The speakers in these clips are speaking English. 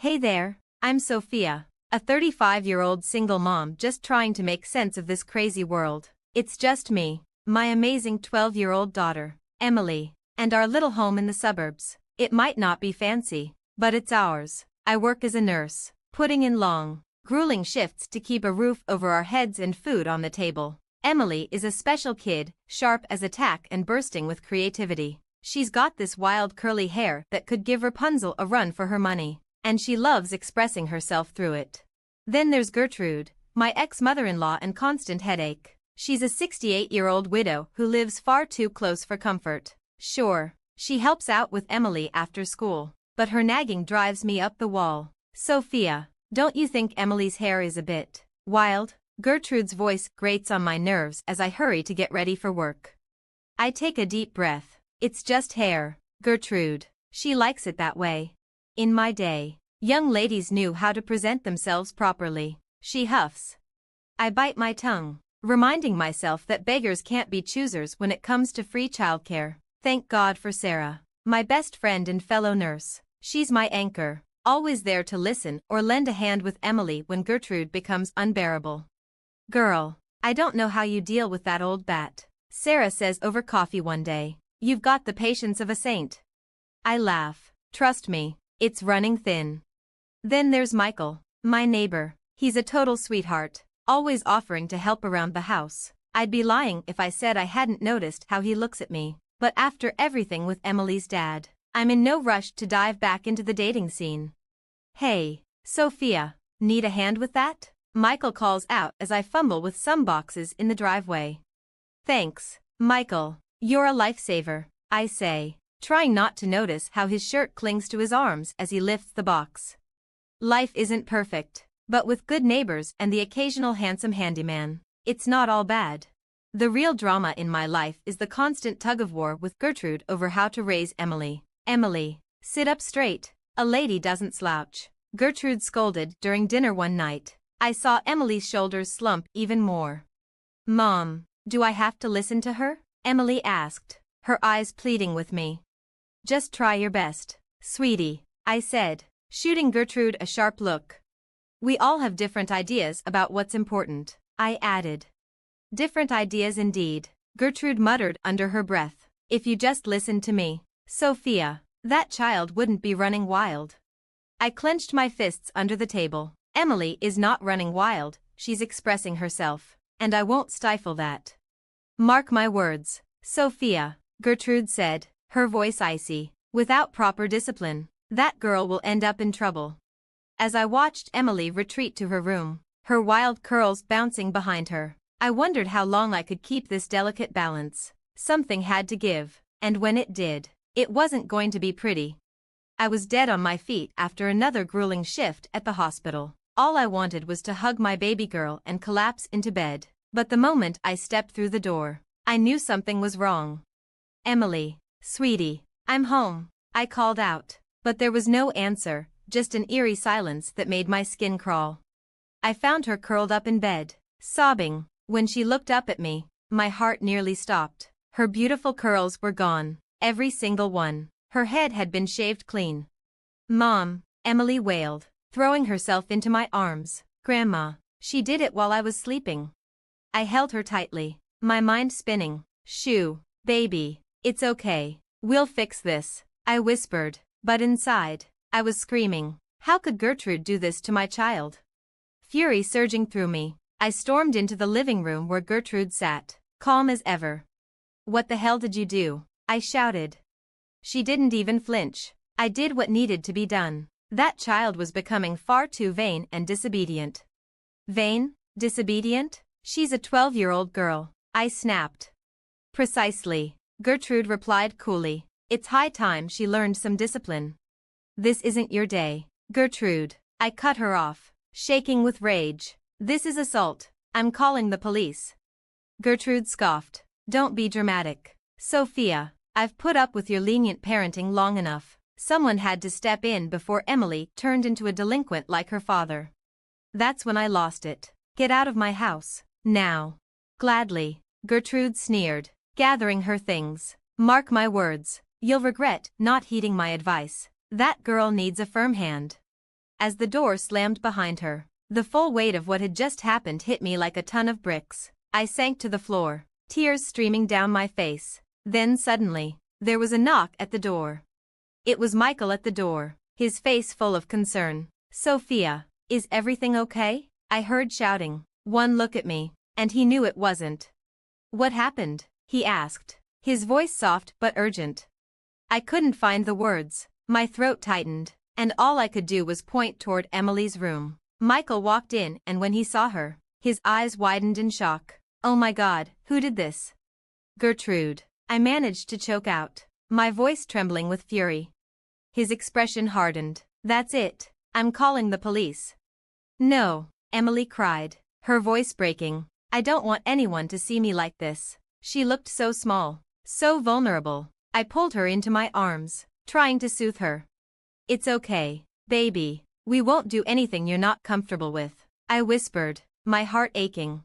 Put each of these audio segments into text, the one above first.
Hey there, I'm Sophia, a 35-year-old single mom just trying to make sense of this crazy world. It's just me, my amazing 12-year-old daughter, Emily, and our little home in the suburbs. It might not be fancy, but it's ours. I work as a nurse, putting in long, grueling shifts to keep a roof over our heads and food on the table. Emily is a special kid, sharp as a tack and bursting with creativity. She's got this wild curly hair that could give Rapunzel a run for her money, and she loves expressing herself through it. Then there's Gertrude, my ex-mother-in-law and constant headache. She's a 68-year-old widow who lives far too close for comfort. Sure, she helps out with Emily after school, but her nagging drives me up the wall. Sophia, don't you think Emily's hair is a bit wild? Gertrude's voice grates on my nerves as I hurry to get ready for work. I take a deep breath. It's just hair, Gertrude. She likes it that way. In my day, young ladies knew how to present themselves properly. She huffs. I bite my tongue, reminding myself that beggars can't be choosers when it comes to free childcare. Thank God for Sarah, my best friend and fellow nurse. She's my anchor, always there to listen or lend a hand with Emily when Gertrude becomes unbearable. Girl, I don't know how you deal with that old bat, Sarah says over coffee one day. You've got the patience of a saint. I laugh. Trust me, it's running thin. Then there's Michael, my neighbor. He's a total sweetheart, always offering to help around the house. I'd be lying if I said I hadn't noticed how he looks at me. But after everything with Emily's dad, I'm in no rush to dive back into the dating scene. Hey, Sophia, need a hand with that? Michael calls out as I fumble with some boxes in the driveway. Thanks, Michael, you're a lifesaver, I say, trying not to notice how his shirt clings to his arms as he lifts the box. Life isn't perfect, but with good neighbors and the occasional handsome handyman, it's not all bad. The real drama in my life is the constant tug-of-war with Gertrude over how to raise Emily. Emily, sit up straight, a lady doesn't slouch, Gertrude scolded during dinner one night. I saw Emily's shoulders slump even more. Mom, do I have to listen to her? Emily asked, her eyes pleading with me. Just try your best, sweetie, I said, shooting Gertrude a sharp look. We all have different ideas about what's important, I added. Different ideas indeed, Gertrude muttered under her breath. If you just listened to me, Sophia, that child wouldn't be running wild. I clenched my fists under the table. Emily is not running wild, she's expressing herself, and I won't stifle that. Mark my words, Sophia, Gertrude said, her voice icy. Without proper discipline, that girl will end up in trouble. As I watched Emily retreat to her room, her wild curls bouncing behind her, I wondered how long I could keep this delicate balance. Something had to give, and when it did, it wasn't going to be pretty. I was dead on my feet after another grueling shift at the hospital. All I wanted was to hug my baby girl and collapse into bed. But the moment I stepped through the door, I knew something was wrong. Emily, sweetie, I'm home, I called out. But there was no answer, just an eerie silence that made my skin crawl. I found her curled up in bed, sobbing. When she looked up at me, my heart nearly stopped. Her beautiful curls were gone, every single one. Her head had been shaved clean. Mom, Emily wailed, throwing herself into my arms. Grandma, she did it while I was sleeping. I held her tightly, my mind spinning. Shoo, baby, it's okay. We'll fix this, I whispered, but inside, I was screaming. How could Gertrude do this to my child? Fury surging through me, I stormed into the living room where Gertrude sat, calm as ever. What the hell did you do? I shouted. She didn't even flinch. I did what needed to be done. That child was becoming far too vain and disobedient. Vain? Disobedient? She's a 12-year-old girl, I snapped. Precisely, Gertrude replied coolly. It's high time she learned some discipline. This isn't your day, Gertrude, I cut her off, shaking with rage. This is assault, I'm calling the police. Gertrude scoffed. Don't be dramatic. Sophia, I've put up with your lenient parenting long enough. Someone had to step in before Emily turned into a delinquent like her father. That's when I lost it. Get out of my house, now. Gladly, Gertrude sneered, gathering her things. Mark my words, you'll regret not heeding my advice. That girl needs a firm hand. as the door slammed behind her. The full weight of what had just happened hit me like a ton of bricks. I sank to the floor, tears streaming down my face. Then suddenly, there was a knock at the door. It was Michael at the door, his face full of concern. "Sophia, is everything okay?" I heard shouting. One look at me, and he knew it wasn't. "What happened?" he asked, his voice soft but urgent. I couldn't find the words. My throat tightened, and all I could do was point toward Emily's room. Michael walked in, and when he saw her, his eyes widened in shock. "Oh my God, who did this?" "Gertrude," I managed to choke out, my voice trembling with fury. His expression hardened. "That's it. I'm calling the police." "No," Emily cried, her voice breaking. "I don't want anyone to see me like this." She looked so small, so vulnerable. I pulled her into my arms, trying to soothe her. "It's okay, baby. We won't do anything you're not comfortable with," I whispered, my heart aching.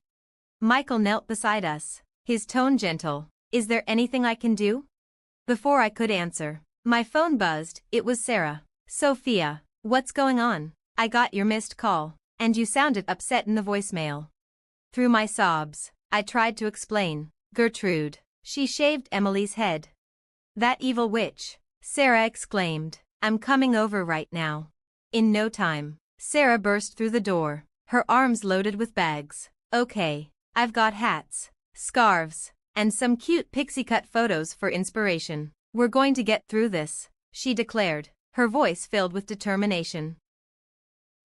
Michael knelt beside us, his tone gentle. "Is there anything I can do?" Before I could answer, my phone buzzed. It was Sarah. "Sophia, what's going on? I got your missed call, and you sounded upset in the voicemail." Through my sobs, I tried to explain. "Gertrude, she shaved Emily's head." "That evil witch," Sarah exclaimed. "I'm coming over right now." In no time, Sarah burst through the door, her arms loaded with bags. "Okay, I've got hats, scarves, and some cute pixie-cut photos for inspiration. We're going to get through this," she declared, her voice filled with determination.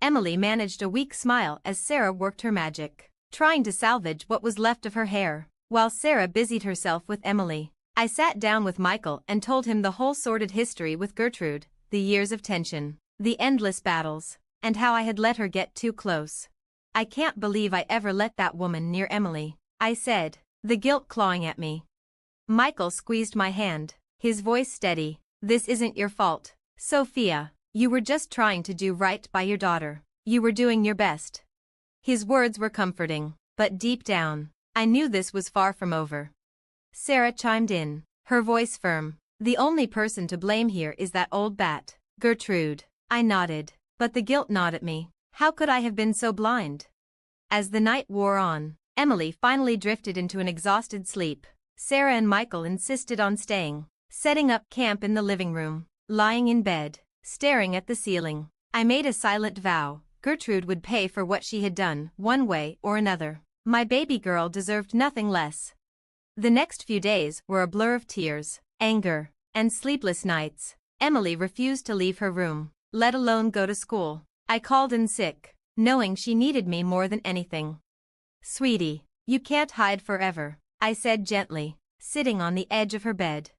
Emily managed a weak smile as Sarah worked her magic, trying to salvage what was left of her hair, while Sarah busied herself with Emily. I sat down with Michael and told him the whole sordid history with Gertrude, the years of tension, the endless battles, and how I had let her get too close. "I can't believe I ever let that woman near Emily," I said, the guilt clawing at me. Michael squeezed my hand, his voice steady. "This isn't your fault, Sophia. You were just trying to do right by your daughter. You were doing your best." His words were comforting, but deep down, I knew this was far from over. Sarah chimed in, her voice firm. "The only person to blame here is that old bat, Gertrude." I nodded, but the guilt gnawed at me. How could I have been so blind? As the night wore on, Emily finally drifted into an exhausted sleep. Sarah and Michael insisted on staying, setting up camp in the living room. Lying in bed, staring at the ceiling, I made a silent vow. Gertrude would pay for what she had done, one way or another. My baby girl deserved nothing less. The next few days were a blur of tears, anger, and sleepless nights. Emily refused to leave her room, let alone go to school. I called in sick, knowing she needed me more than anything. "Sweetie, you can't hide forever," I said gently, sitting on the edge of her bed.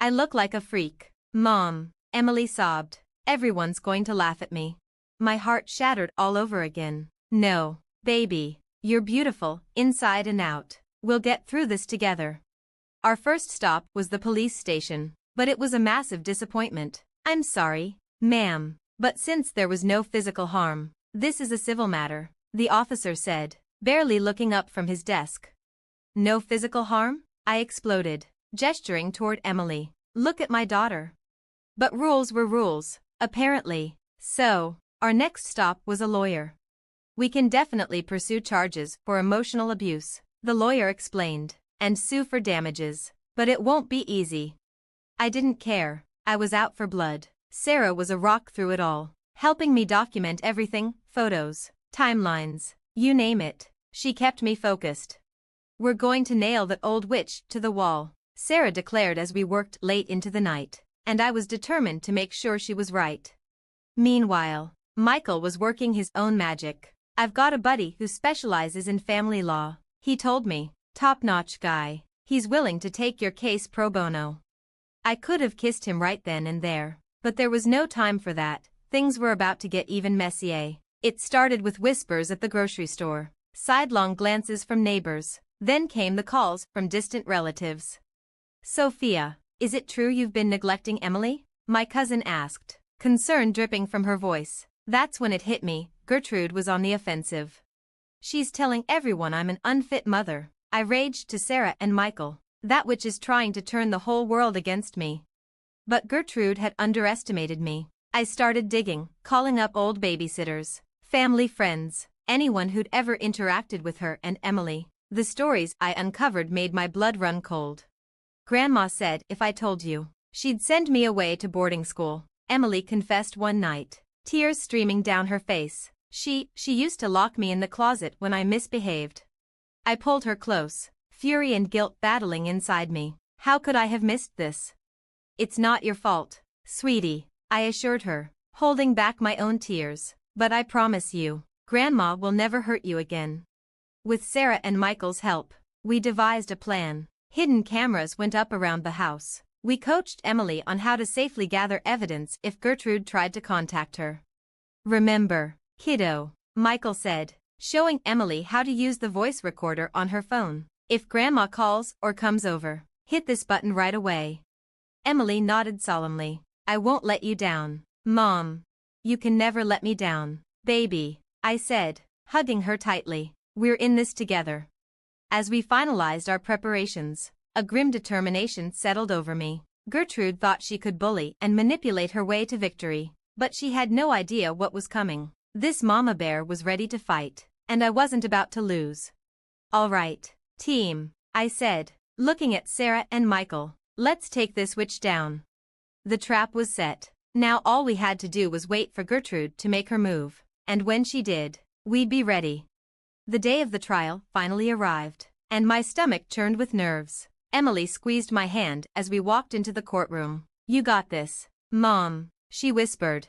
"I look like a freak." "Mom," Emily sobbed, "everyone's going to laugh at me." My heart shattered all over again. "No, baby, you're beautiful, inside and out. We'll get through this together." Our first stop was the police station, but it was a massive disappointment. "I'm sorry, ma'am, but since there was no physical harm, this is a civil matter," the officer said, barely looking up from his desk. "No physical harm?" I exploded, gesturing toward Emily. "Look at my daughter." But rules were rules, apparently. So, our next stop was a lawyer. "We can definitely pursue charges for emotional abuse," the lawyer explained, "and sue for damages. But it won't be easy." I didn't care. I was out for blood. Sarah was a rock through it all, helping me document everything, photos, timelines, you name it. She kept me focused. "We're going to nail that old witch to the wall," Sarah declared as we worked late into the night, and I was determined to make sure she was right. Meanwhile, Michael was working his own magic. "I've got a buddy who specializes in family law," he told me. "Top-notch guy. He's willing to take your case pro bono." I could have kissed him right then and there, but there was no time for that. Things were about to get even messier. It started with whispers at the grocery store, sidelong glances from neighbors, then came the calls from distant relatives. "Sophia, is it true you've been neglecting Emily?" my cousin asked, concern dripping from her voice. That's when it hit me. Gertrude was on the offensive. "She's telling everyone I'm an unfit mother," I raged to Sarah and Michael. "That witch is trying to turn the whole world against me." But Gertrude had underestimated me. I started digging, calling up old babysitters, family friends, anyone who'd ever interacted with her and Emily. The stories I uncovered made my blood run cold. Grandma said if I told you, she'd send me away to boarding school, Emily confessed one night, tears streaming down her face. She used to lock me in the closet when I misbehaved. I pulled her close, fury and guilt battling inside me. How could I have missed this? It's not your fault, sweetie, I assured her, holding back my own tears. But I promise you, Grandma will never hurt you again. With Sarah and Michael's help, we devised a plan. Hidden cameras went up around the house. We coached Emily on how to safely gather evidence if Gertrude tried to contact her. Remember, kiddo, Michael said, showing Emily how to use the voice recorder on her phone. If Grandma calls or comes over, hit this button right away. Emily nodded solemnly. I won't let you down, Mom. You can never let me down, baby, I said, hugging her tightly. We're in this together. As we finalized our preparations, a grim determination settled over me. Gertrude thought she could bully and manipulate her way to victory, but she had no idea what was coming. This mama bear was ready to fight, and I wasn't about to lose. All right, team, I said, looking at Sarah and Michael, let's take this witch down. The trap was set. Now all we had to do was wait for Gertrude to make her move, and when she did, we'd be ready. The day of the trial finally arrived, and my stomach churned with nerves. Emily squeezed my hand as we walked into the courtroom. You got this, Mom, she whispered.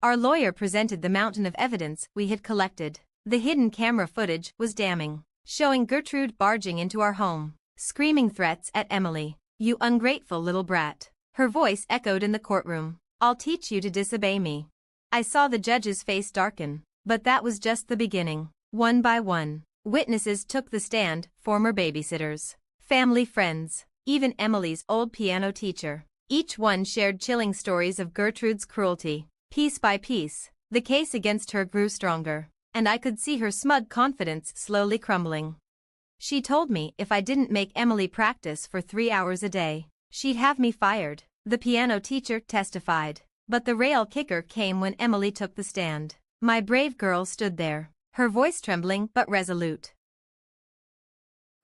Our lawyer presented the mountain of evidence we had collected. The hidden camera footage was damning, showing Gertrude barging into our home, screaming threats at Emily. You ungrateful little brat. Her voice echoed in the courtroom. I'll teach you to disobey me. I saw the judge's face darken, but that was just the beginning. One by one, witnesses took the stand, former babysitters, family friends, even Emily's old piano teacher. Each one shared chilling stories of Gertrude's cruelty. Piece by piece, the case against her grew stronger, and I could see her smug confidence slowly crumbling. She told me if I didn't make Emily practice for 3 hours a day, she'd have me fired, the piano teacher testified. But the rail kicker came when Emily took the stand. My brave girl stood there, her voice trembling but resolute.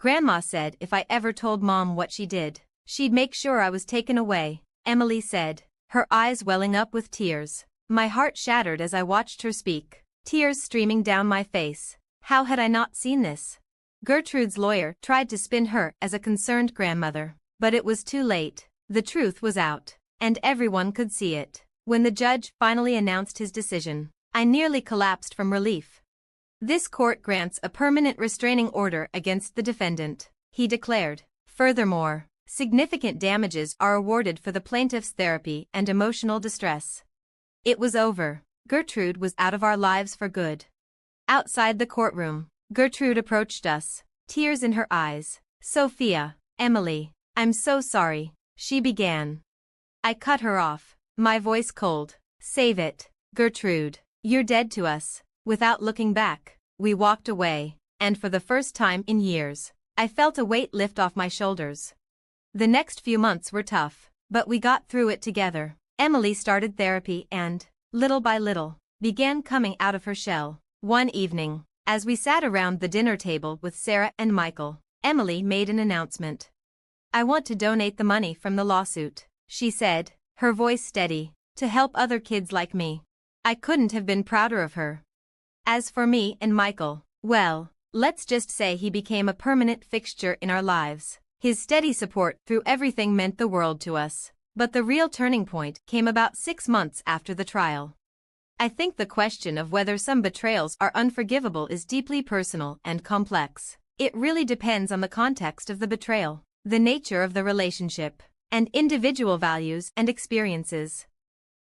Grandma said if I ever told Mom what she did, she'd make sure I was taken away, Emily said, her eyes welling up with tears. My heart shattered as I watched her speak, tears streaming down my face. How had I not seen this? Gertrude's lawyer tried to spin her as a concerned grandmother, but it was too late. The truth was out, and everyone could see it. When the judge finally announced his decision, I nearly collapsed from relief. This court grants a permanent restraining order against the defendant, he declared. Furthermore, significant damages are awarded for the plaintiff's therapy and emotional distress. It was over. Gertrude was out of our lives for good. Outside the courtroom, Gertrude approached us, tears in her eyes. Sophia, Emily, I'm so sorry, she began. I cut her off, my voice cold. Save it, Gertrude, you're dead to us. Without looking back, we walked away, and for the first time in years, I felt a weight lift off my shoulders. The next few months were tough, but we got through it together. Emily started therapy and, little by little, began coming out of her shell. One evening, as we sat around the dinner table with Sarah and Michael, Emily made an announcement. I want to donate the money from the lawsuit, she said, her voice steady, to help other kids like me. I couldn't have been prouder of her. As for me and Michael, well, let's just say he became a permanent fixture in our lives. His steady support through everything meant the world to us. But the real turning point came about 6 months after the trial. I think the question of whether some betrayals are unforgivable is deeply personal and complex. It really depends on the context of the betrayal, the nature of the relationship, and individual values and experiences.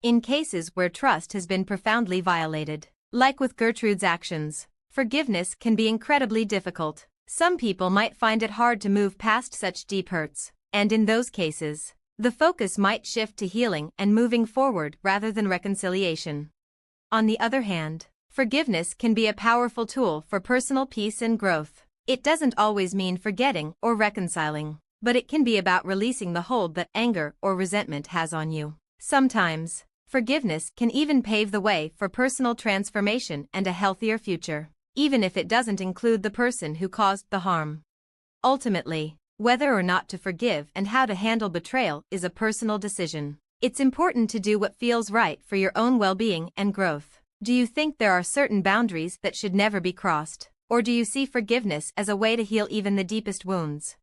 In cases where trust has been profoundly violated, like with Gertrude's actions, forgiveness can be incredibly difficult. Some people might find it hard to move past such deep hurts, and in those cases, the focus might shift to healing and moving forward rather than reconciliation. On the other hand, forgiveness can be a powerful tool for personal peace and growth. It doesn't always mean forgetting or reconciling, but it can be about releasing the hold that anger or resentment has on you. Sometimes, Forgiveness can even pave the way for personal transformation and a healthier future, even if it doesn't include the person who caused the harm. Ultimately, whether or not to forgive and how to handle betrayal is a personal decision. It's important to do what feels right for your own well-being and growth. Do you think there are certain boundaries that should never be crossed? Or do you see forgiveness as a way to heal even the deepest wounds?